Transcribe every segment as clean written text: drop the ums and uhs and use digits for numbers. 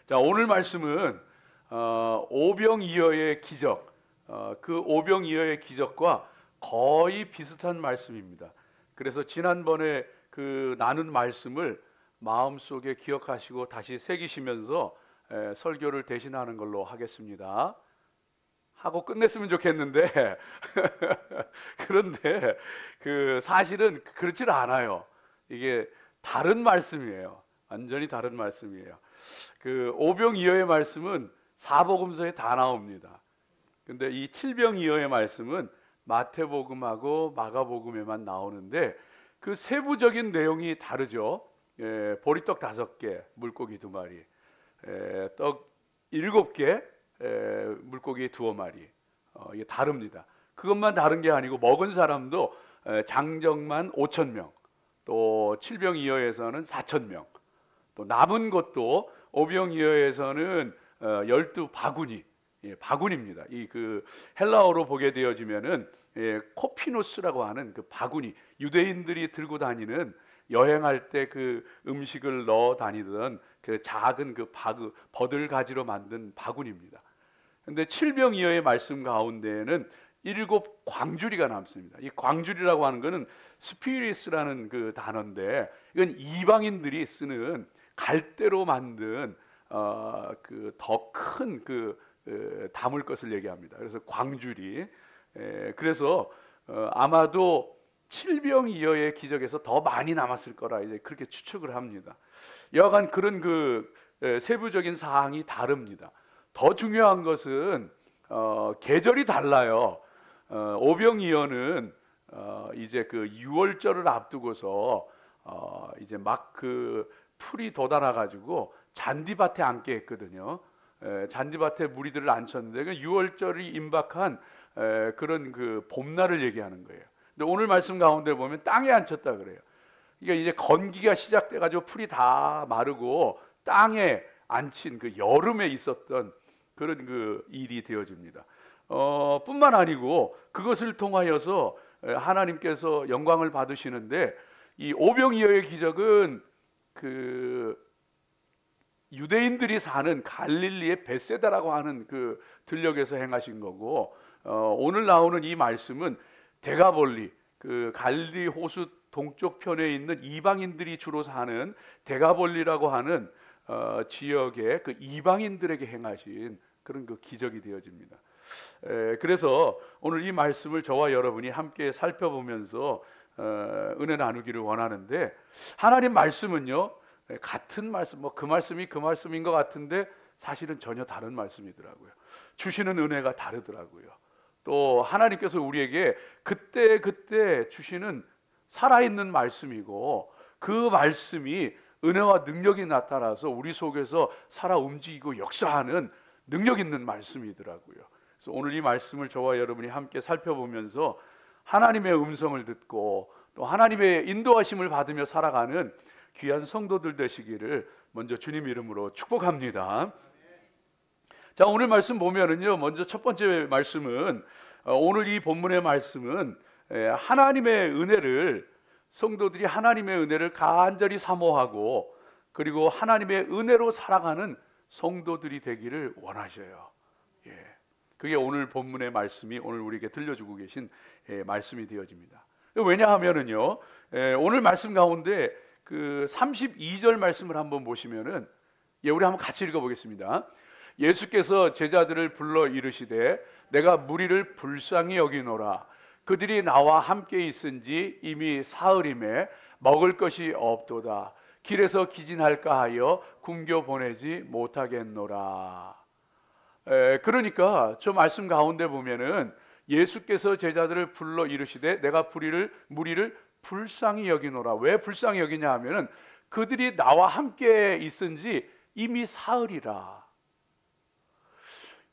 자, 오늘 말씀은 오병이어의 기적, 그 오병이어의 기적과 거의 비슷한 말씀입니다. 그래서 지난번에 그 나눈 말씀을 마음속에 기억하시고 다시 새기시면서 설교를 대신하는 걸로 하겠습니다. 하고 끝냈으면 좋겠는데 그런데 그 사실은 그렇지는 않아요. 이게 다른 말씀이에요. 완전히 다른 말씀이에요. 그 오병이어의 말씀은 사복음서에 다 나옵니다. 근데 이 칠병이어의 말씀은 마태복음하고 마가복음에만 나오는데 그 세부적인 내용이 다르죠. 보리떡 5개, 물고기 2마리, 떡 7개, 물고기 2마리. 이게 다릅니다. 그것만 다른 게 아니고 먹은 사람도 장정만 5,000명, 또 칠병이어에서는 4,000명, 또 남은 것도 오병이어에서는 12바구니, 바구니입니다. 이 그 헬라어로 보게 되어지면은 코피노스라고 하는 그 바구니, 유대인들이 들고 다니는 여행할 때 그 음식을 넣어 다니던 그 작은 그 버들 가지로 만든 바구니입니다. 근데 칠병이어의 말씀 가운데에는 7 광주리가 남습니다. 이 광주리라고 하는 것은 스피리스라는 그 단어인데 이건 이방인들이 쓰는 갈대로 만든 그 더 큰 담을 것을 얘기합니다. 그래서 광주리. 그래서 아마도 칠병이어의 기적에서 더 많이 남았을 거라 이제 그렇게 추측을 합니다. 여하간 그런 그 세부적인 사항이 다릅니다. 더 중요한 것은 계절이 달라요. 오병이어는 이제 그 6월절을 앞두고서 이제 막 그 풀이 돋아나 가지고 잔디밭에 앉게 했거든요. 잔디밭에 무리들을 앉혔는데 그 6월절이 임박한 그런 그 봄날을 얘기하는 거예요. 근데 오늘 말씀 가운데 보면 땅에 앉혔다 그래요. 그러니까 이제 건기가 시작돼 가지고 풀이 다 마르고 땅에 앉힌 그 여름에 있었던 그런 그 일이 되어집니다. 뿐만 아니고 그것을 통하여서 하나님께서 영광을 받으시는데 이 오병이어의 기적은 그 유대인들이 사는 갈릴리의 벳세다라고 하는 그 들녘에서 행하신 거고, 오늘 나오는 이 말씀은 데가볼리, 그 갈릴리 호수 동쪽 편에 있는 이방인들이 주로 사는 데가볼리라고 하는 지역의 그 이방인들에게 행하신 그런 그 기적이 되어집니다. 그래서 오늘 이 말씀을 저와 여러분이 함께 살펴보면서 은혜 나누기를 원하는데, 하나님 말씀은요 같은 말씀, 뭐 그 말씀이 그 말씀인 것 같은데 사실은 전혀 다른 말씀이더라고요. 주시는 은혜가 다르더라고요. 또 하나님께서 우리에게 그때 주시는 살아있는 말씀이고, 그 말씀이 은혜와 능력이 나타나서 우리 속에서 살아 움직이고 역사하는 능력 있는 말씀이더라고요. 그래서 오늘 이 말씀을 저와 여러분이 함께 살펴보면서 하나님의 음성을 듣고 또 하나님의 인도하심을 받으며 살아가는 귀한 성도들 되시기를 먼저 주님 이름으로 축복합니다. 자, 오늘 말씀 보면은요, 먼저 첫 번째 말씀은 오늘 이 본문의 말씀은 하나님의 은혜를, 성도들이 하나님의 은혜를 간절히 사모하고 그리고 하나님의 은혜로 살아가는 성도들이 되기를 원하셔요. 그게 오늘 본문의 말씀이 오늘 우리에게 들려주고 계신 말씀이 되어집니다. 왜냐하면은요, 오늘 말씀 가운데 그 32절 말씀을 한번 보시면은, 우리 한번 같이 읽어보겠습니다. 예수께서 제자들을 불러 이르시되 내가 무리를 불쌍히 여기노라. 그들이 나와 함께 있은지 이미 사흘임에 먹을 것이 없도다. 길에서 기진할까 하여 굶겨 보내지 못하겠노라. 그러니까 저 말씀 가운데 보면은 예수께서 제자들을 불러 이르시되 내가 무리를 불쌍히 여기노라. 왜 불쌍히 여기냐 하면은 그들이 나와 함께 있은지 이미 사흘이라.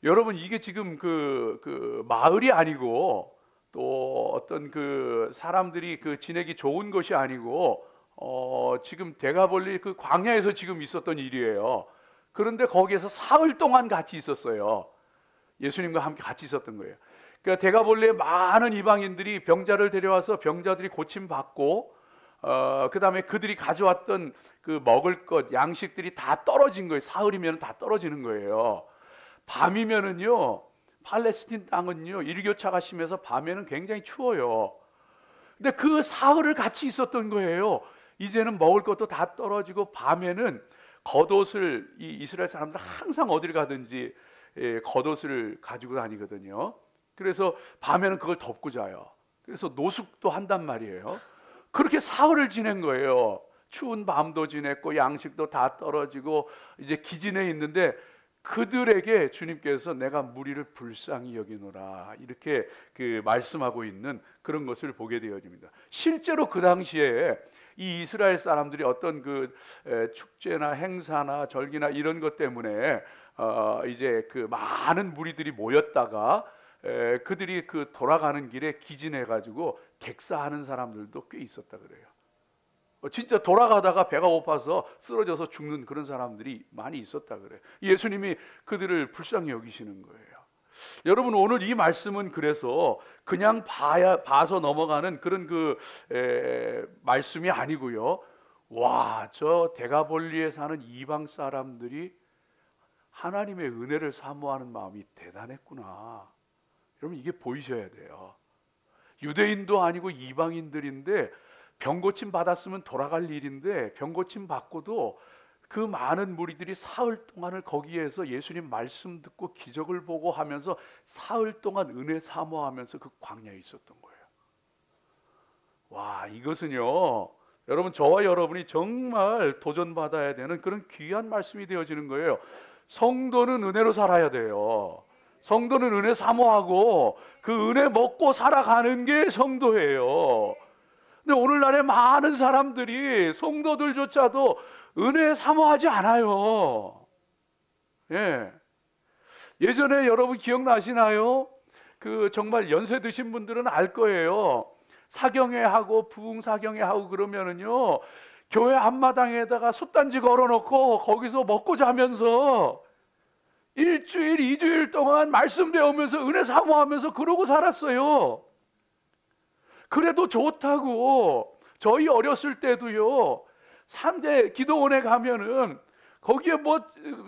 여러분, 이게 지금 그 마을이 아니고 또 어떤 그 사람들이 그 지내기 좋은 것이 아니고 지금 데가볼리 그 광야에서 지금 있었던 일이에요. 그런데 거기에서 사흘 동안 같이 있었어요. 예수님과 함께 같이 있었던 거예요. 그러니까 데가볼리에 많은 이방인들이 병자를 데려와서 병자들이 고침 받고 그다음에 그들이 가져왔던 그 먹을 것 양식들이 다 떨어진 거예요. 사흘이면 다 떨어지는 거예요. 밤이면은요, 팔레스틴 땅은요 일교차가 심해서 밤에는 굉장히 추워요. 근데 그 사흘을 같이 있었던 거예요. 이제는 먹을 것도 다 떨어지고 밤에는 겉옷을, 이 이스라엘 사람들 항상 어딜 가든지 겉옷을 가지고 다니거든요. 그래서 밤에는 그걸 덮고 자요. 그래서 노숙도 한단 말이에요. 그렇게 사흘을 지낸 거예요. 추운 밤도 지냈고 양식도 다 떨어지고 이제 기진해 있는데, 그들에게 주님께서 내가 무리를 불쌍히 여기노라 이렇게 그 말씀하고 있는 그런 것을 보게 되어집니다. 실제로 그 당시에 이 이스라엘 사람들이 어떤 그 축제나 행사나 절기나 이런 것 때문에 이제 그 많은 무리들이 모였다가 그들이 그 돌아가는 길에 기진해 가지고 객사하는 사람들도 꽤 있었다 그래요. 진짜 돌아가다가 배가 고파서 쓰러져서 죽는 그런 사람들이 많이 있었다 그래요. 예수님이 그들을 불쌍히 여기시는 거예요. 여러분, 오늘 이 말씀은 그래서 그냥 봐서 넘어가는 그런 그 말씀이 아니고요. 와, 저 대가볼리에 사는 이방 사람들이 하나님의 은혜를 사모하는 마음이 대단했구나. 여러분, 이게 보이셔야 돼요. 유대인도 아니고 이방인들인데 병 고침 받았으면 돌아갈 일인데 병 고침 받고도 그 많은 무리들이 사흘 동안을 거기에서 예수님 말씀 듣고 기적을 보고 하면서 사흘 동안 은혜 사모하면서 그 광야에 있었던 거예요. 와, 이것은요, 여러분, 저와 여러분이 정말 도전받아야 되는 그런 귀한 말씀이 되어지는 거예요. 성도는 은혜로 살아야 돼요. 성도는 은혜 사모하고 그 은혜 먹고 살아가는 게 성도예요. 근데 오늘날에 많은 사람들이, 성도들조차도 은혜 사모하지 않아요. 예. 예전에 여러분 기억나시나요? 그 정말 연세 드신 분들은 알 거예요. 사경회 하고 부흥 사경회 하고 그러면은요, 교회 앞마당에다가 솥단지 걸어놓고 거기서 먹고 자면서 일주일, 2주일 동안 말씀 배우면서 은혜 사모하면서 그러고 살았어요. 그래도 좋다고. 저희 어렸을 때도요, 산대 기도원에 가면은 거기에 뭐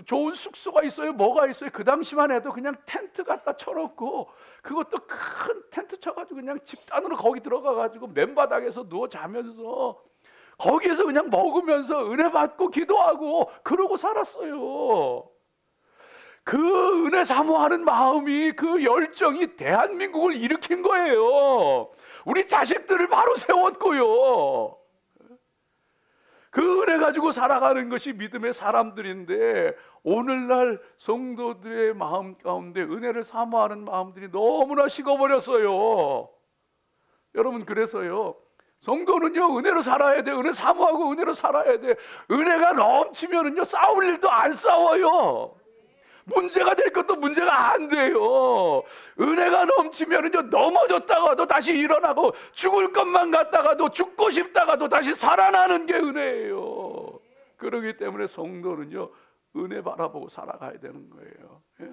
좋은 숙소가 있어요, 뭐가 있어요. 그 당시만 해도 그냥 텐트 갖다 쳐놓고, 그것도 큰 텐트 쳐가지고 그냥 집단으로 거기 들어가가지고 맨바닥에서 누워 자면서 거기에서 그냥 먹으면서 은혜 받고 기도하고 그러고 살았어요. 그 은혜 사모하는 마음이, 그 열정이 대한민국을 일으킨 거예요. 우리 자식들을 바로 세웠고요. 그 은혜 가지고 살아가는 것이 믿음의 사람들인데, 오늘날 성도들의 마음 가운데 은혜를 사모하는 마음들이 너무나 식어버렸어요. 여러분, 그래서요, 성도는요 은혜로 살아야 돼. 은혜 사모하고 은혜로 살아야 돼. 은혜가 넘치면은요 싸울 일도 안 싸워요. 문제가 될 것도 문제가 안 돼요. 은혜가 넘치면은요, 넘어졌다가도 다시 일어나고, 죽을 것만 같다가도, 죽고 싶다가도 다시 살아나는 게 은혜예요. 그렇기 때문에 성도는요 은혜 바라보고 살아가야 되는 거예요. 예?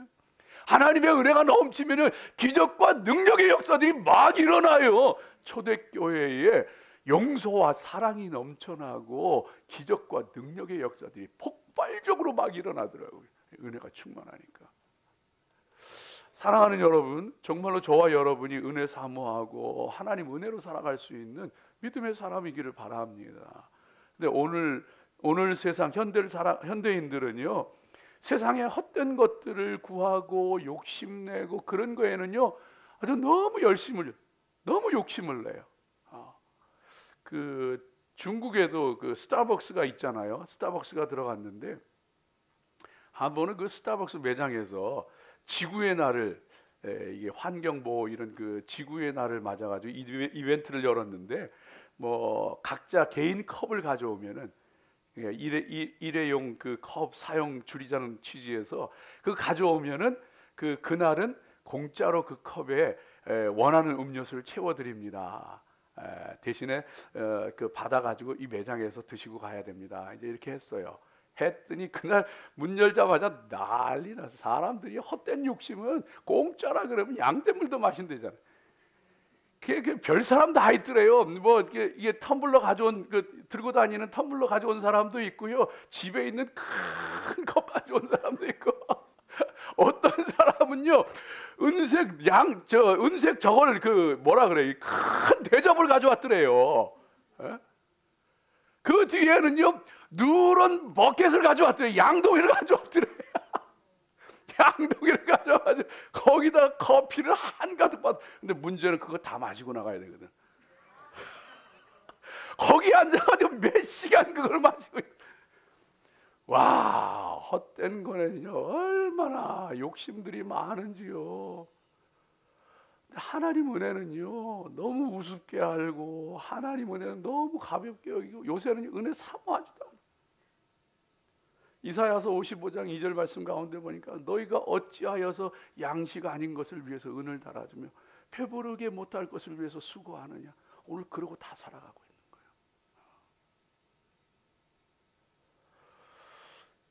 하나님의 은혜가 넘치면은 기적과 능력의 역사들이 막 일어나요. 초대교회에 용서와 사랑이 넘쳐나고 기적과 능력의 역사들이 폭발적으로 막 일어나더라고요. 은혜가 충만하니까. 사랑하는 여러분, 정말로 저와 여러분이 은혜 사모하고 하나님 은혜로 살아갈 수 있는 믿음의 사람이기를 바랍니다. 근데 오늘 세상 현대인들은요, 세상의 헛된 것들을 구하고 욕심내고 그런 거에는요 아주 너무 욕심을 내요. 그 중국에도 그 스타벅스가 있잖아요. 스타벅스가 들어갔는데 한 번은 그 스타벅스 매장에서 지구의 날을, 이게 환경보호 이런 그 지구의 날을 맞아가지고 이벤트를 열었는데, 뭐 각자 개인 컵을 가져오면은 일회용 그 컵 사용 줄이자는 취지에서 그 가져오면은 그날은 공짜로 그 컵에 원하는 음료수를 채워드립니다. 대신에 그 받아가지고 이 매장에서 드시고 가야 됩니다. 이제 이렇게 했더니 그날 문 열자마자 난리 나서, 사람들이 헛된 욕심은 공짜라 그러면 양떼물도 마신대잖아요. 별 사람 다 있더래요. 뭐 이게 텀블러 가져온 들고 다니는 텀블러 가져온 사람도 있고요. 집에 있는 큰 컵 가져온 사람도 있고 어떤 사람은요 은색 저걸 뭐라 그래 큰 대접을 가져왔더래요. 예? 그 뒤에는요 누런 버켓을 가져왔더래요. 양동이를 가져왔더래요. 양동이를 가져와가지고 거기다 커피를 한가득 받아. 근데 문제는 그거 다 마시고 나가야 되거든. 거기 앉아가지고 몇 시간 그걸 마시고. 와, 헛된 거는요 얼마나 욕심들이 많은지요. 하나님 은혜는요 너무 우습게 알고 하나님 은혜는 너무 가볍게 여기고 요새는 은혜 사모하지도 않아요. 이사야서 55장 2절 말씀 가운데 보니까 너희가 어찌하여서 양식 아닌 것을 위해서 은을 달아주며 배부르게 못할 것을 위해서 수고하느냐. 오늘 그러고 다 살아가고 있는 거예요.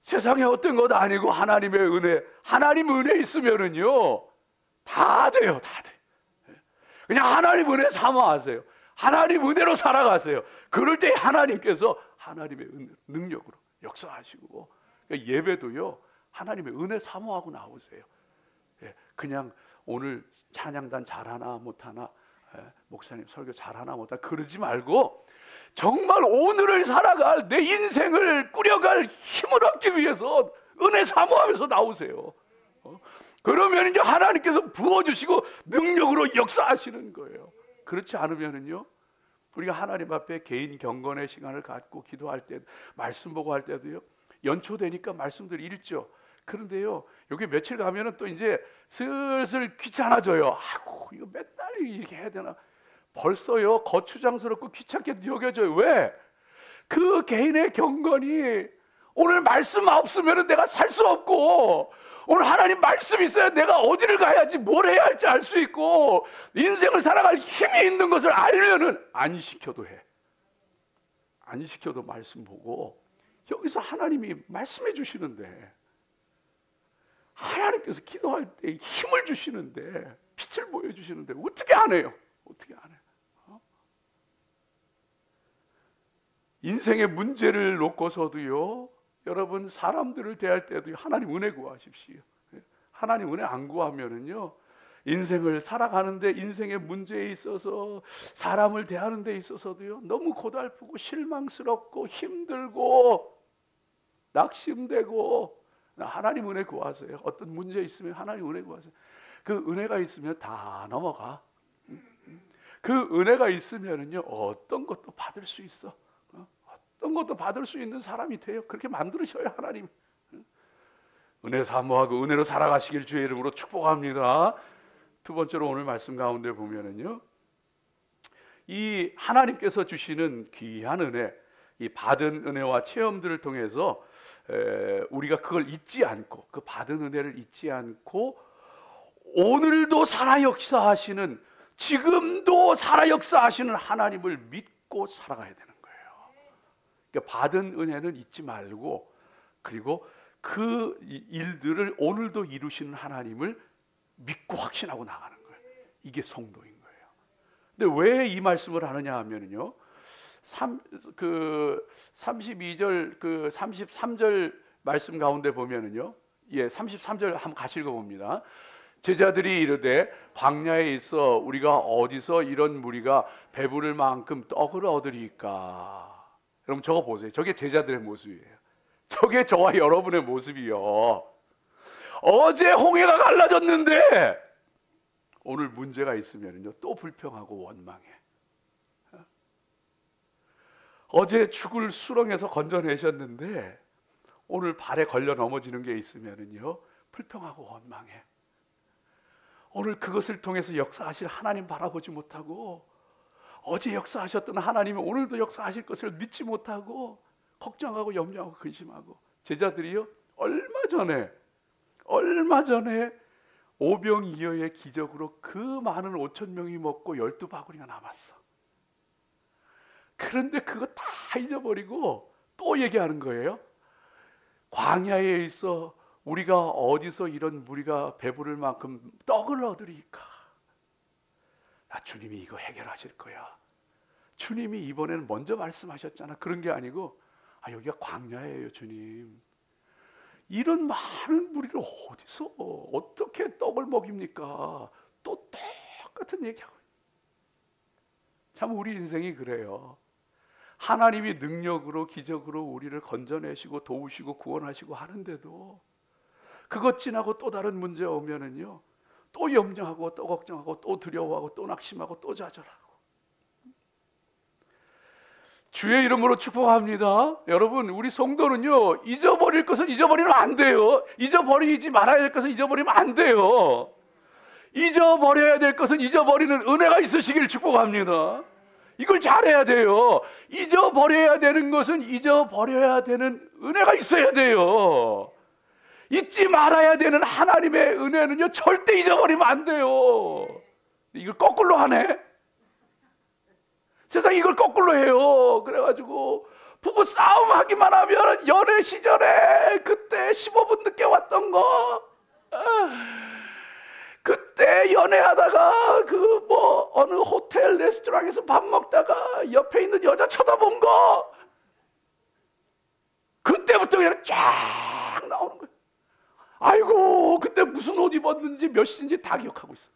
세상에 어떤 것도 아니고 하나님의 은혜, 하나님 은혜 있으면은요 다 돼요. 다 돼. 그냥 하나님 은혜 사모하세요. 하나님 은혜로 살아가세요. 그럴 때 하나님께서 하나님의 능력으로 역사하시고, 그러니까 예배도요 하나님의 은혜 사모하고 나오세요. 그냥 오늘 찬양단 잘하나 못하나, 목사님 설교 잘하나 못하나 그러지 말고 정말 오늘을 살아갈 내 인생을 꾸려갈 힘을 얻기 위해서 은혜 사모하면서 나오세요. 그러면 이제 하나님께서 부어주시고 능력으로 역사하시는 거예요. 그렇지 않으면은요 우리가 하나님 앞에 개인 경건의 시간을 갖고 기도할 때, 말씀 보고 할 때도요 연초되니까 말씀들 읽죠. 그런데요 여기 며칠 가면은 또 이제 슬슬 귀찮아져요. 아이고 이거 맨날 이렇게 해야 되나, 벌써요 거추장스럽고 귀찮게 여겨져요. 왜? 그 개인의 경건이 오늘 말씀 없으면 내가 살 수 없고, 오늘 하나님 말씀 있어야 내가 어디를 가야지 뭘 해야 할지 알 수 있고, 인생을 살아갈 힘이 있는 것을 알면은 안 시켜도 해. 안 시켜도 말씀 보고 여기서 하나님이 말씀해 주시는데, 하나님께서 기도할 때 힘을 주시는데, 빛을 보여주시는데 어떻게 안 해요? 어떻게 안 해요? 인생의 문제를 놓고서도요 여러분 사람들을 대할 때도 하나님 은혜 구하십시오. 하나님 은혜 안 구하면은요 인생을 살아가는데, 인생의 문제에 있어서 사람을 대하는 데 있어서도요 너무 고달프고 실망스럽고 힘들고 낙심되고, 하나님 은혜 구하세요. 어떤 문제 있으면 하나님 은혜 구하세요. 그 은혜가 있으면 다 넘어가. 그 은혜가 있으면은요 어떤 것도 받을 수 있어. 어떤 것도 받을 수 있는 사람이 돼요. 그렇게 만들으셔야 하나님. 은혜 사모하고 은혜로 살아가시길 주의 이름으로 축복합니다. 두 번째로 오늘 말씀 가운데 보면은요 이 하나님께서 주시는 귀한 은혜, 이 받은 은혜와 체험들을 통해서 우리가 그걸 잊지 않고, 그 받은 은혜를 잊지 않고 오늘도 살아 역사하시는, 지금도 살아 역사하시는 하나님을 믿고 살아가야 되는 거예요. 그러니까 받은 은혜는 잊지 말고, 그리고 그 일들을 오늘도 이루시는 하나님을 믿고 확신하고 나가는 거예요. 이게 성도인 거예요. 근데 왜 이 말씀을 하느냐 하면요 32절 33절 말씀 가운데 보면은요 33절 한번 같이 읽어봅니다. 제자들이 이르되 광야에 있어 우리가 어디서 이런 무리가 배부를 만큼 떡을 얻으리까. 여러분 저거 보세요. 저게 제자들의 모습이에요. 저게 저와 여러분의 모습이요. 어제 홍해가 갈라졌는데 오늘 문제가 있으면요 또 불평하고 원망해. 어제 죽을 수렁에서 건져내셨는데 오늘 발에 걸려 넘어지는 게 있으면요 불평하고 원망해. 오늘 그것을 통해서 역사하실 하나님 바라보지 못하고, 어제 역사하셨던 하나님이 오늘도 역사하실 것을 믿지 못하고 걱정하고 염려하고 근심하고. 제자들이요 얼마 전에 오병이어의 기적으로 그 많은 5천 명이 먹고 12바구니가 남았어. 그런데 그거 다 잊어버리고 또 얘기하는 거예요. 광야에 있어 우리가 어디서 이런 무리가 배부를 만큼 떡을 얻으리까. 주님이 이거 해결하실 거야. 주님이 이번에는 먼저 말씀하셨잖아. 그런 게 아니고 여기가 광야예요, 주님. 이런 많은 무리를 어디서 어떻게 떡을 먹입니까? 또 똑같은 얘기하고. 참 우리 인생이 그래요. 하나님이 능력으로 기적으로 우리를 건져내시고 도우시고 구원하시고 하는데도 그것 지나고 또 다른 문제 오면은요, 또 염려하고 또 걱정하고 또 두려워하고 또 낙심하고 또 좌절하고. 주의 이름으로 축복합니다. 여러분, 우리 성도는요, 잊어버릴 것은 잊어버리면 안 돼요. 잊어버리지 말아야 될 것은 잊어버리면 안 돼요. 잊어버려야 될 것은 잊어버리는 은혜가 있으시길 축복합니다. 이걸 잘해야 돼요. 잊어버려야 되는 것은 잊어버려야 되는 은혜가 있어야 돼요. 잊지 말아야 되는 하나님의 은혜는요, 절대 잊어버리면 안 돼요. 이걸 거꾸로 하네. 세상이 이걸 거꾸로 해요. 그래가지고 부부 싸움 하기만 하면 연애 시절에 그때 15분 늦게 왔던 거, 그때 연애하다가 그 뭐 어느 호텔 레스토랑에서 밥 먹다가 옆에 있는 여자 쳐다본 거, 그때부터 그냥 쫙 나오는 거예요. 아이고, 그때 무슨 옷 입었는지 몇 시인지 다 기억하고 있어.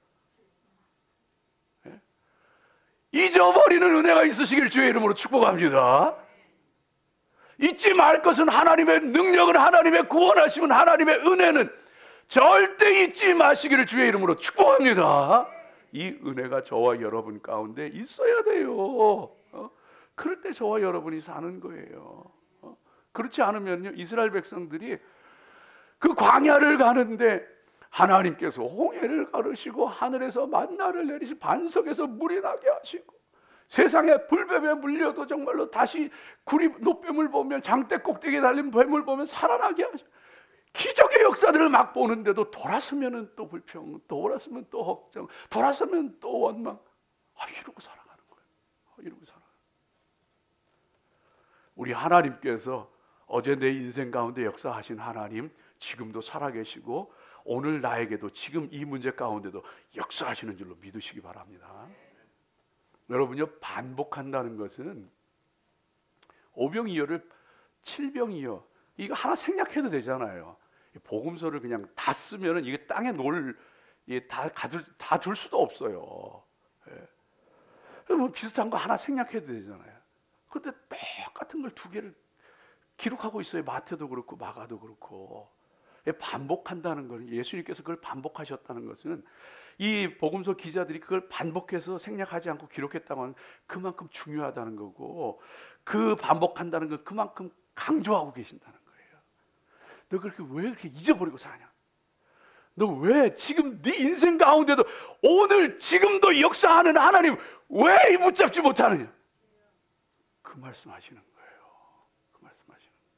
잊어버리는 은혜가 있으시길 주의 이름으로 축복합니다. 잊지 말 것은 하나님의 능력은, 하나님의 구원하심은, 하나님의 은혜는 절대 잊지 마시기를 주의 이름으로 축복합니다. 이 은혜가 저와 여러분 가운데 있어야 돼요. 그럴 때 저와 여러분이 사는 거예요. 그렇지 않으면요, 이스라엘 백성들이 그 광야를 가는데 하나님께서 홍해를 가르시고 하늘에서 만나를 내리시 반석에서 물이 나게 하시고 세상에 불뱀에 물려도 정말로 다시 구리 노뱀을 보면, 장대 꼭대기에 달린 뱀을 보면 살아나게 하시고 기적의 역사들을 막 보는데도 돌아서면 또 불평, 돌아서면 또 걱정, 돌아서면 또 원망. 이러고 살아가는 거예요. 이러고 살아가는 거예요. 우리 하나님께서 어제 내 인생 가운데 역사하신 하나님, 지금도 살아계시고 오늘 나에게도 지금 이 문제 가운데도 역사하시는 줄로 믿으시기 바랍니다. 여러분요, 반복한다는 것은 오병이어를 칠병이어, 이거 하나 생략해도 되잖아요. 복음서를 그냥 다 쓰면은 이게 땅에 다 둘 수도 없어요. 뭐 비슷한 거 하나 생략해도 되잖아요. 그런데 똑같은 걸 두 개를 기록하고 있어요. 마태도 그렇고 마가도 그렇고. 반복한다는 걸, 예수님께서 그걸 반복하셨다는 것은 이 복음서 기자들이 그걸 반복해서 생략하지 않고 기록했다고 하면 그만큼 중요하다는 거고, 그 반복한다는 걸 그만큼 강조하고 계신다는 거예요. 너 그렇게 왜 그렇게 잊어버리고 사냐? 너 왜 지금 네 인생 가운데도 오늘 지금도 역사하는 하나님 왜 붙잡지 못하느냐? 그 말씀하시는 거예요. 그 말씀하시는 거예요.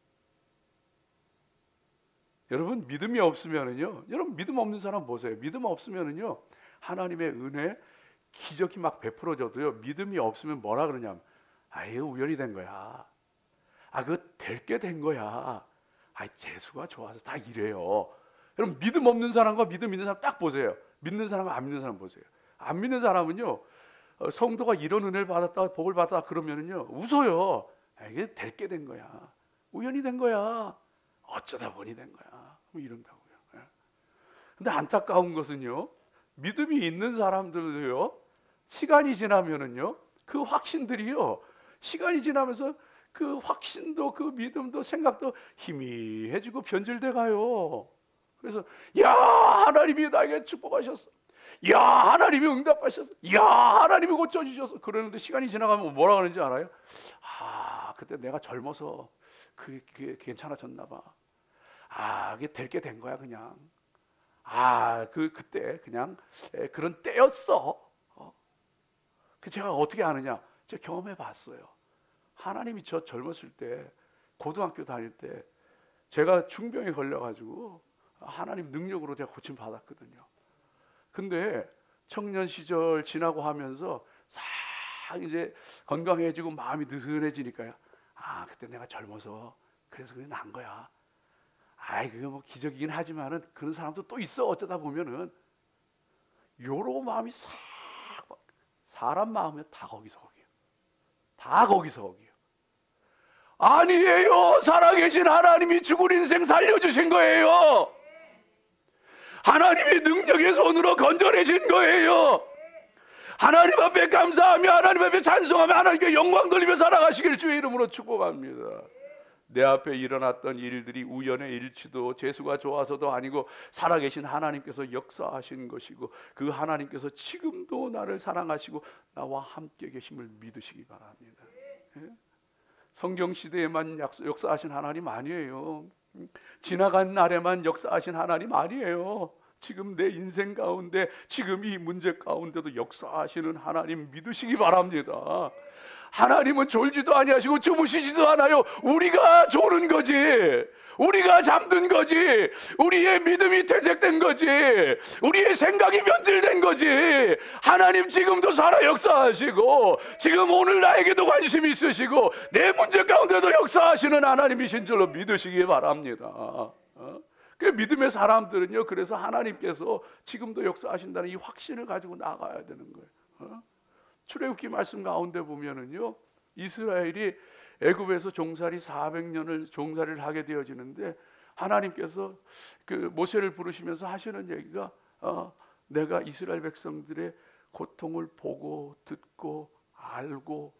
여러분, 믿음이 없으면은요, 여러분 믿음 없는 사람 보세요. 믿음 없으면은요, 하나님의 은혜 기적이 막 베풀어져도요, 믿음이 없으면 뭐라 그러냐면, 이거 우연이 된 거야. 그거 될 게 된 거야. 재수가 좋아서 다 이래요. 여러분, 믿음 없는 사람과 믿음 있는 사람 딱 보세요. 믿는 사람과 안 믿는 사람 보세요. 안 믿는 사람은요, 성도가 이런 은혜를 받았다, 복을 받았다 그러면은요, 웃어요. 이게 될 게 된 거야. 우연히 된 거야. 어쩌다 보니 된 거야. 뭐 이런다고요. 근데 안타까운 것은요, 믿음이 있는 사람들도요, 시간이 지나면은요, 그 확신들이요, 시간이 지나면서 그 확신도, 그 믿음도, 생각도 희미해지고 변질돼 가요. 그래서 하나님이 나에게 축복하셨어. 하나님이 응답하셨어. 하나님이 고쳐주셨어. 그러는데 시간이 지나가면 뭐라 그러는지 알아요? 그때 내가 젊어서 그게 괜찮아졌나 봐. 그게 될 게 된 거야 그냥. 그때 그냥 그런 때였어. 제가 어떻게 아느냐? 제가 경험해 봤어요. 하나님이 저 젊었을 때, 고등학교 다닐 때 제가 중병에 걸려가지고 하나님 능력으로 제가 고침 받았거든요. 근데 청년 시절 지나고 하면서 싹 이제 건강해지고 마음이 느슨해지니까요, 그때 내가 젊어서 그래서 그게 난 거야. 그게 뭐 기적이긴 하지만은 그런 사람도 또 있어. 어쩌다 보면은 요런 마음이 싹 사람 마음이 다 거기서 거기요. 다 거기서 거기요. 아니에요. 살아계신 하나님이 죽은 인생 살려주신 거예요. 하나님의 능력의 손으로 건져내신 거예요. 하나님 앞에 감사하며 하나님 앞에 찬송하며 하나님께 영광 돌리며 살아가시길 주의 이름으로 축복합니다. 내 앞에 일어났던 일들이 우연의 일치도 재수가 좋아서도 아니고 살아계신 하나님께서 역사하신 것이고 그 하나님께서 지금도 나를 사랑하시고 나와 함께 계심을 믿으시기 바랍니다. 성경 시대에만 역사하신 하나님 아니에요. 지나간 날에만 역사하신 하나님 아니에요. 지금 내 인생 가운데, 지금 이 문제 가운데도 역사하시는 하나님 믿으시기 바랍니다. 하나님은 졸지도 아니하시고 주무시지도 않아요. 우리가 졸은 거지, 우리가 잠든 거지, 우리의 믿음이 퇴색된 거지, 우리의 생각이 변질된 거지. 하나님 지금도 살아 역사하시고 지금 오늘 나에게도 관심이 있으시고 내 문제 가운데도 역사하시는 하나님이신 줄로 믿으시기 바랍니다. 그 믿음의 사람들은요, 그래서 하나님께서 지금도 역사하신다는 이 확신을 가지고 나가야 되는 거예요. 출애굽기 말씀 가운데 보면은요, 이스라엘이 애굽에서 종살이 400년을 종살이를 하게 되어지는데 하나님께서 그 모세를 부르시면서 하시는 얘기가 내가 이스라엘 백성들의 고통을 보고 듣고 알고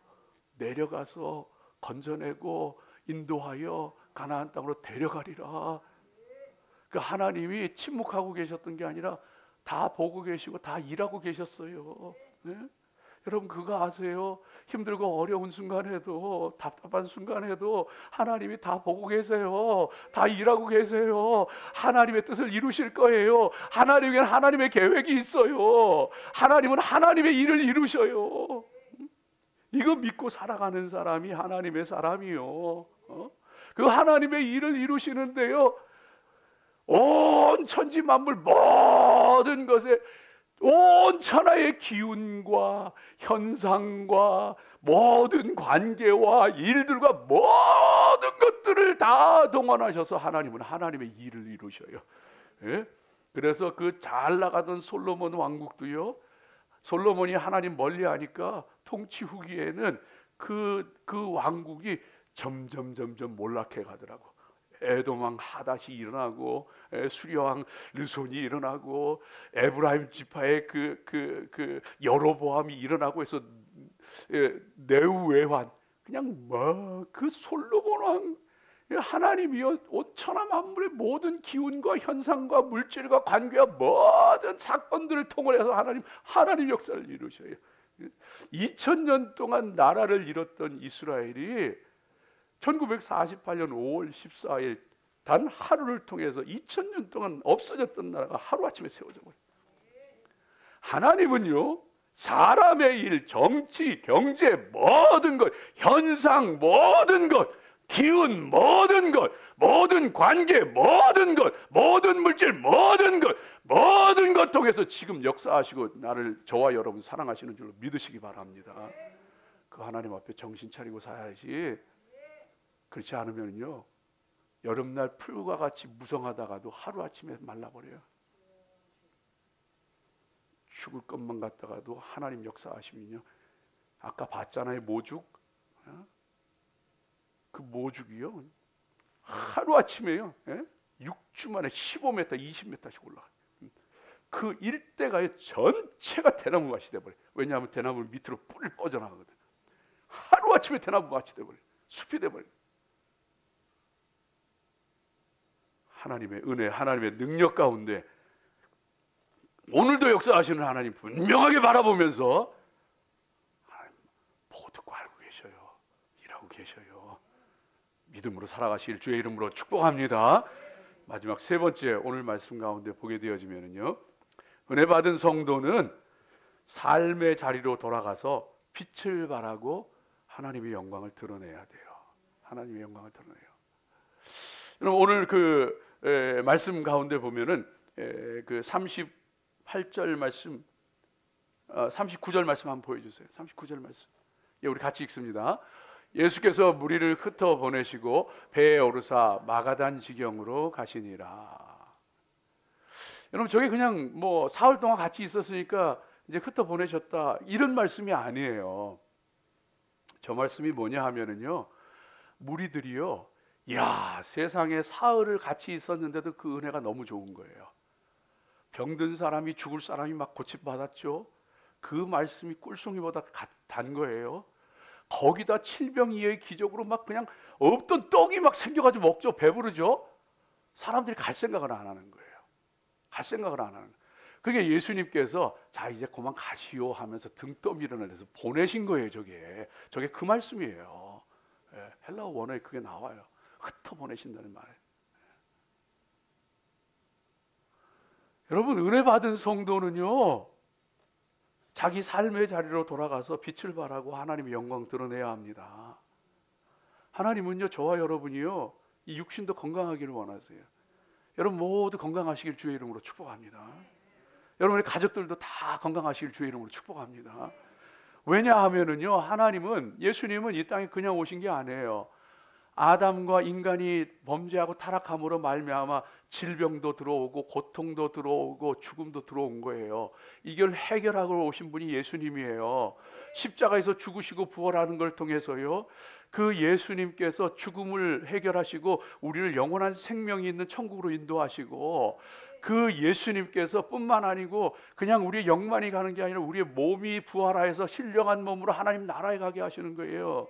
내려가서 건져내고 인도하여 가나안 땅으로 데려가리라. 그 하나님이 침묵하고 계셨던 게 아니라 다 보고 계시고 다 일하고 계셨어요. 네? 여러분 그거 아세요? 힘들고 어려운 순간에도 답답한 순간에도 하나님이 다 보고 계세요. 다 일하고 계세요. 하나님의 뜻을 이루실 거예요. 하나님에게는 하나님의 계획이 있어요. 하나님은 하나님의 일을 이루셔요. 이거 믿고 살아가는 사람이 하나님의 사람이요. 그 하나님의 일을 이루시는데요, 온 천지 만물 모든 것에 온 천하의 기운과 현상과 모든 관계와 일들과 모든 것들을 다 동원하셔서 하나님은 하나님의 일을 이루셔요. 예? 그래서 그 잘 나가던 솔로몬 왕국도요, 솔로몬이 하나님 멀리하니까 통치 후기에는 그 왕국이 점점 몰락해 가더라고. 에돔왕 하닷이 일어나고 수리왕 르손이 일어나고 에브라임 지파의 그 여로보암이 일어나고 해서 네우외환, 그냥 뭐 그 솔로몬 왕 하나님이요 온 천하 만물의 모든 기운과 현상과 물질과 관계와 모든 사건들을 통해서 하나님 역사를 이루셔요. 2000년 동안 나라를 잃었던 이스라엘이 1948년 5월 14일 단 하루를 통해서 2000년 동안 없어졌던 나라가 하루아침에 세워져 버려요. 하나님은요, 사람의 일, 정치, 경제 모든 것, 현상 모든 것, 기운 모든 것, 모든 관계 모든 것, 모든 물질 모든 것 통해서 지금 역사하시고 저와 여러분 사랑하시는 줄로 믿으시기 바랍니다. 그 하나님 앞에 정신 차리고 살아야지. 그렇지 않으면요, 여름날 풀과 같이 무성하다가도 하루아침에 말라버려요. 죽을 것만 같다가도 하나님 역사하시면요, 아까 봤잖아요, 모죽. 그 모죽이요, 하루아침에요, 6주 만에 15m, 20m씩 올라가요. 그 일대가 전체가 대나무밭이 돼버려요. 왜냐하면 대나무 밑으로 뿔이 뻗어나가거든요. 하루아침에 대나무밭이 돼버려요. 숲이 돼버려요. 하나님의 은혜, 하나님의 능력 가운데 오늘도 역사하시는 하나님 분명하게 바라보면서 하나님 보고 듣고 알고 계셔요. 일하고 계셔요. 믿음으로 살아가실 주의 이름으로 축복합니다. 마지막 세 번째 오늘 말씀 가운데 보게 되어지면요, 은혜 받은 성도는 삶의 자리로 돌아가서 빛을 발하고 하나님의 영광을 드러내야 돼요. 하나님의 영광을 드러내요. 여러분 오늘 말씀 가운데 보면은 그 38절 말씀, 39절 말씀 한번 보여주세요. 39절 말씀. 예, 우리 같이 읽습니다. 예수께서 무리를 흩어 보내시고 배에 오르사 마가단 지경으로 가시니라. 여러분 저게 그냥 뭐 사흘 동안 같이 있었으니까 이제 흩어 보내셨다, 이런 말씀이 아니에요. 저 말씀이 뭐냐 하면은요, 무리들이요, 야, 세상에 사흘을 같이 있었는데도 그 은혜가 너무 좋은 거예요. 병든 사람이 죽을 사람이 막 고침받았죠. 그 말씀이 꿀송이보다 단 거예요. 거기다 칠병이의 기적으로 막 그냥 없던 떡이 막 생겨가지고 먹죠. 배부르죠. 사람들이 갈 생각을 안 하는 거예요. 갈 생각을 안 하는 거예요. 그게 예수님께서 자 이제 그만 가시오 하면서 등 떠밀어내서 해서 보내신 거예요. 저게 그 말씀이에요. 예, 헬라어 원어에 그게 나와요. 흩어 보내신다는 말이에요. 여러분, 은혜 받은 성도는요, 자기 삶의 자리로 돌아가서 빛을 발하고 하나님의 영광 드러내야 합니다. 하나님은요, 저와 여러분이요, 이 육신도 건강하기를 원하세요. 여러분 모두 건강하시길 주의 이름으로 축복합니다. 여러분의 가족들도 다 건강하시길 주의 이름으로 축복합니다. 왜냐하면은요, 하나님은, 예수님은 이 땅에 그냥 오신 게 아니에요. 아담과 인간이 범죄하고 타락함으로 말미암아 질병도 들어오고 고통도 들어오고 죽음도 들어온 거예요. 이걸 해결하고 오신 분이 예수님이에요. 십자가에서 죽으시고 부활하는 걸 통해서요, 그 예수님께서 죽음을 해결하시고 우리를 영원한 생명이 있는 천국으로 인도하시고, 그 예수님께서 뿐만 아니고 그냥 우리의 영만이 가는 게 아니라 우리의 몸이 부활하여서 신령한 몸으로 하나님 나라에 가게 하시는 거예요.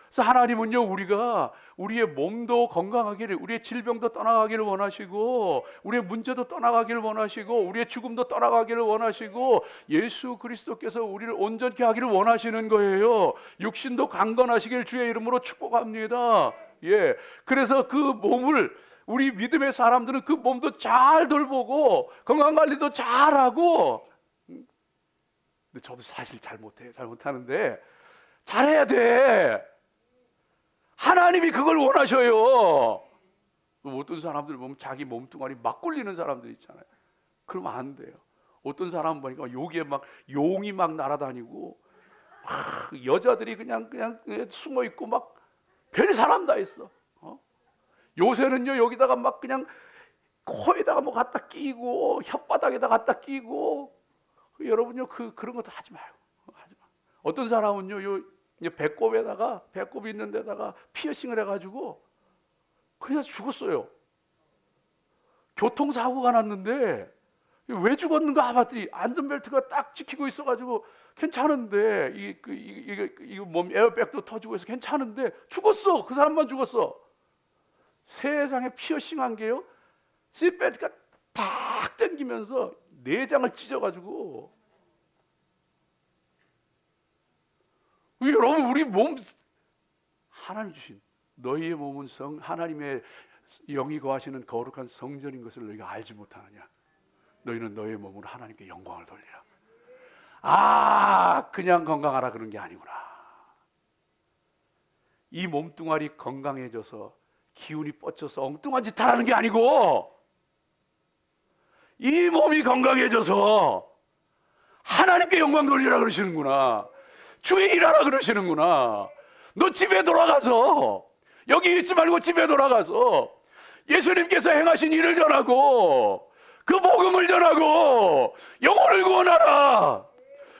그래서 하나님은요, 우리가 우리의 몸도 건강하기를, 우리의 질병도 떠나가기를 원하시고, 우리의 문제도 떠나가기를 원하시고, 우리의 죽음도 떠나가기를 원하시고, 예수 그리스도께서 우리를 온전케 하기를 원하시는 거예요. 육신도 강건하시길 주의 이름으로 축복합니다. 예, 그래서 그 몸을, 우리 믿음의 사람들은 그 몸도 잘 돌보고 건강관리도 잘하고, 근데 저도 사실 잘 못하는데 잘해야 돼. 하나님이 그걸 원하셔요. 어떤 사람들 보면 자기 몸뚱아리 막 굴리는 사람들 있잖아요. 그러면 안 돼요. 어떤 사람 보니까 여기에 막 용이 막 날아다니고, 여자들이 그냥 숨어 있고 막 별 사람 다 있어. 요새는요, 여기다가 막 그냥 코에다가 뭐 갖다 끼고 혓바닥에다 갖다 끼고, 여러분요, 그런 것도 하지 말고, 하지 마. 어떤 사람은요, 배꼽이 있는 데다가 피어싱을 해가지고 그냥 죽었어요. 교통사고가 났는데 왜 죽었는가 봤더니 안전벨트가 딱 지키고 있어가지고 괜찮은데, 이거 몸 에어백도 터지고 해서 괜찮은데 죽었어. 그 사람만 죽었어. 세상에 피어싱한 게요, 시트벨트가 탁 당기면서 내장을 찢어가지고. 여러분, 우리 몸, 하나님 주신, 너희의 몸은 하나님의 영이 거하시는 거룩한 성전인 것을 너희가 알지 못하느냐. 너희는 너희의 몸으로 하나님께 영광을 돌리라. 그냥 건강하라 그런 게 아니구나. 이 몸뚱아리 건강해져서 기운이 뻗쳐서 엉뚱한 짓 하라는 게 아니고, 이 몸이 건강해져서 하나님께 영광 돌리라 그러시는구나. 주의 일하라 그러시는구나. 너 집에 돌아가서, 여기 있지 말고 집에 돌아가서 예수님께서 행하신 일을 전하고 그 복음을 전하고 영혼을 구원하라.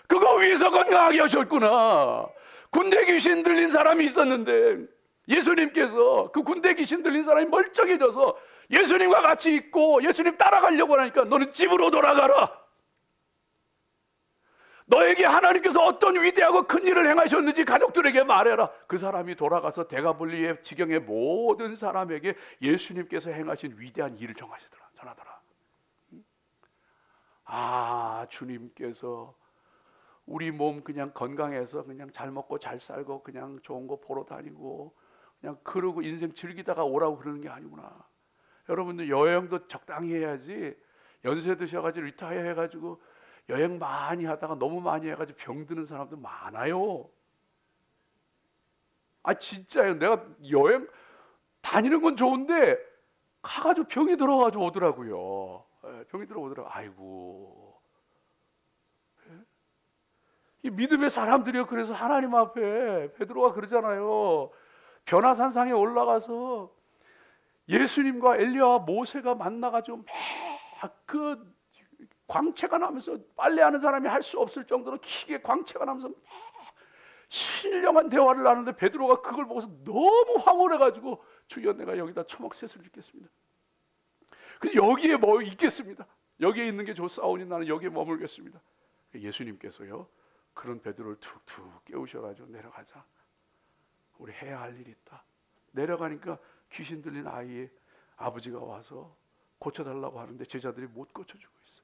그거 위해서 건강하게 하셨구나. 군대 귀신 들린 사람이 있었는데 예수님께서 그 군대 귀신 들린 사람이 멀쩡해져서 예수님과 같이 있고 예수님 따라가려고 하니까 너는 집으로 돌아가라. 너에게 하나님께서 어떤 위대하고 큰 일을 행하셨는지 가족들에게 말해라. 그 사람이 돌아가서 대가볼리의 지경의 모든 사람에게 예수님께서 행하신 위대한 일을 전하더라. 주님께서 우리 몸 그냥 건강해서 그냥 잘 먹고 잘 살고 그냥 좋은 거 보러 다니고 그냥 그러고 인생 즐기다가 오라고 그러는 게 아니구나. 여러분들 여행도 적당히 해야지. 연세 드셔가지고 리타이어 해가지고 여행 많이 하다가 너무 많이 해가지고 병드는 사람도 많아요. 진짜요. 내가 여행 다니는 건 좋은데 가가지고 병이 들어가지고 오더라고요. 병이 들어오더라고요. 아이고. 이 믿음의 사람들이요, 그래서 하나님 앞에 베드로가 그러잖아요. 변화산상에 올라가서 예수님과 엘리야와 모세가 만나가지고 막 광채가 나면서 빨래하는 사람이 할 수 없을 정도로 기계 광채가 나면서 신령한 대화를 나누는데 베드로가 그걸 보고서 너무 황홀해가지고 주여 내가 여기다 초목셋을 짓겠습니다. 그래서 여기에 뭐 있겠습니다. 여기에 있는 게 좋사오니 나는 여기에 머물겠습니다. 예수님께서요 그런 베드로를 툭툭 깨우셔가지고 내려가자. 우리 해야 할 일이 있다. 내려가니까 귀신 들린 아이의 아버지가 와서 고쳐달라고 하는데 제자들이 못 고쳐주고 있어.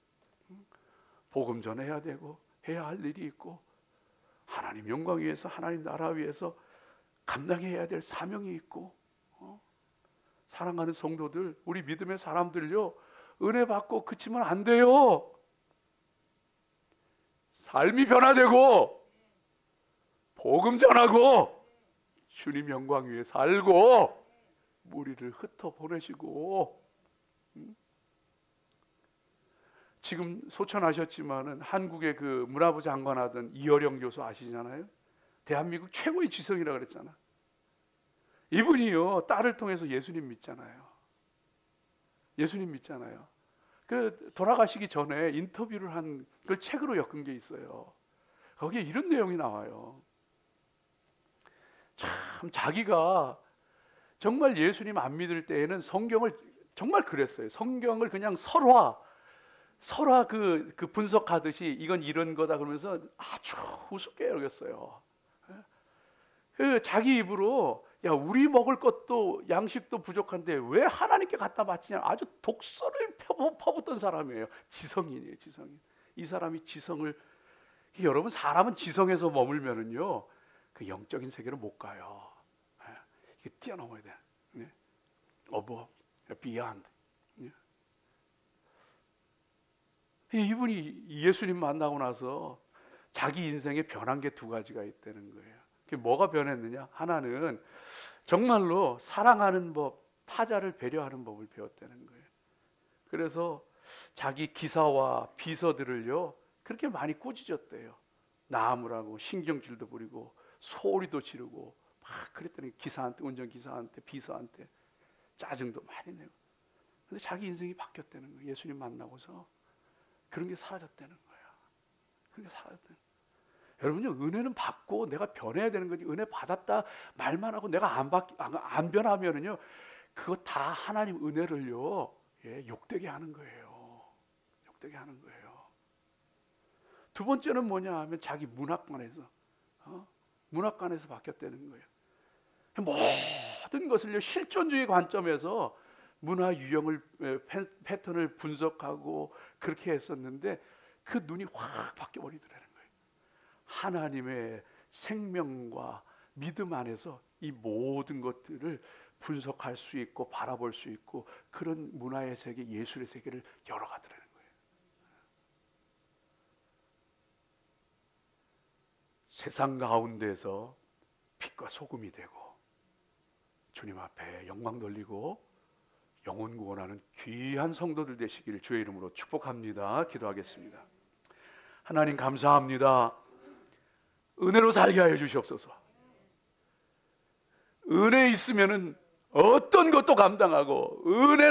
복음 전해야 되고 해야 할 일이 있고 하나님 영광 위해서 하나님 나라 위해서 감당해야 될 사명이 있고 사랑하는 성도들 우리 믿음의 사람들요 은혜 받고 그치면 안 돼요. 삶이 변화되고 복음 전하고 주님 영광 위에 살고 무리를 흩어 보내시고 지금 소천하셨지만은 한국의 그 문화부 장관 하던 이어령 교수 아시잖아요. 대한민국 최고의 지성이라 그랬잖아. 이분이요 딸을 통해서 예수님 믿잖아요. 예수님 믿잖아요. 그 돌아가시기 전에 인터뷰를 한 걸 책으로 엮은 게 있어요. 거기에 이런 내용이 나와요. 참 자기가 정말 예수님 안 믿을 때에는 성경을 정말 그랬어요. 성경을 그냥 설화 그 분석하듯이 이건 이런 거다 그러면서 아주 우습게 여겼어요. 그 자기 입으로 야 우리 먹을 것도 양식도 부족한데 왜 하나님께 갖다 바치냐 아주 독설을 퍼붓던 사람이에요. 지성인이에요. 지성인. 이 사람이 지성을 여러분 사람은 지성에서 머물면은요 그 영적인 세계로 못 가요. 이게 뛰어넘어야 돼. above, beyond. 이분이 예수님 만나고 나서 자기 인생에 변한 게 두 가지가 있다는 거예요. 그게 뭐가 변했느냐? 하나는 정말로 사랑하는 법, 타자를 배려하는 법을 배웠다는 거예요. 그래서 자기 기사와 비서들을요 그렇게 많이 꾸짖었대요. 나무라고 신경질도 부리고 소리도 지르고 막 그랬더니 기사한테 운전기사한테 비서한테 짜증도 많이 내고. 근데 자기 인생이 바뀌었다는 거예요. 예수님 만나고서 그런 게 사라졌다는 거예요. 그런 게 사라졌다는 거예요. 여러분요 은혜는 받고 내가 변해야 되는 거지. 은혜 받았다 말만 하고 내가 안 변하면은요 그거 다 하나님 은혜를요 욕되게 하는 거예요. 욕되게 하는 거예요. 두 번째는 뭐냐 하면 자기 문화관에서 바뀌었다는 거예요. 모든 것을요 실존주의 관점에서 문화 유형을 패턴을 분석하고 그렇게 했었는데 그 눈이 확 바뀌어 버리더라는 거예요. 하나님의 생명과 믿음 안에서 이 모든 것들을 분석할 수 있고 바라볼 수 있고 그런 문화의 세계, 예술의 세계를 열어가더라는 거예요. 세상 가운데서 빛과 소금이 되고 주님 앞에 영광 돌리고 영혼 구원하는 귀한 성도들 되시기를 주의 이름으로 축복합니다. 기도하겠습니다. 하나님 감사합니다. 은혜로 살게 하여 주시옵소서. 은혜 있으면은 어떤 것도 감당하고 은혜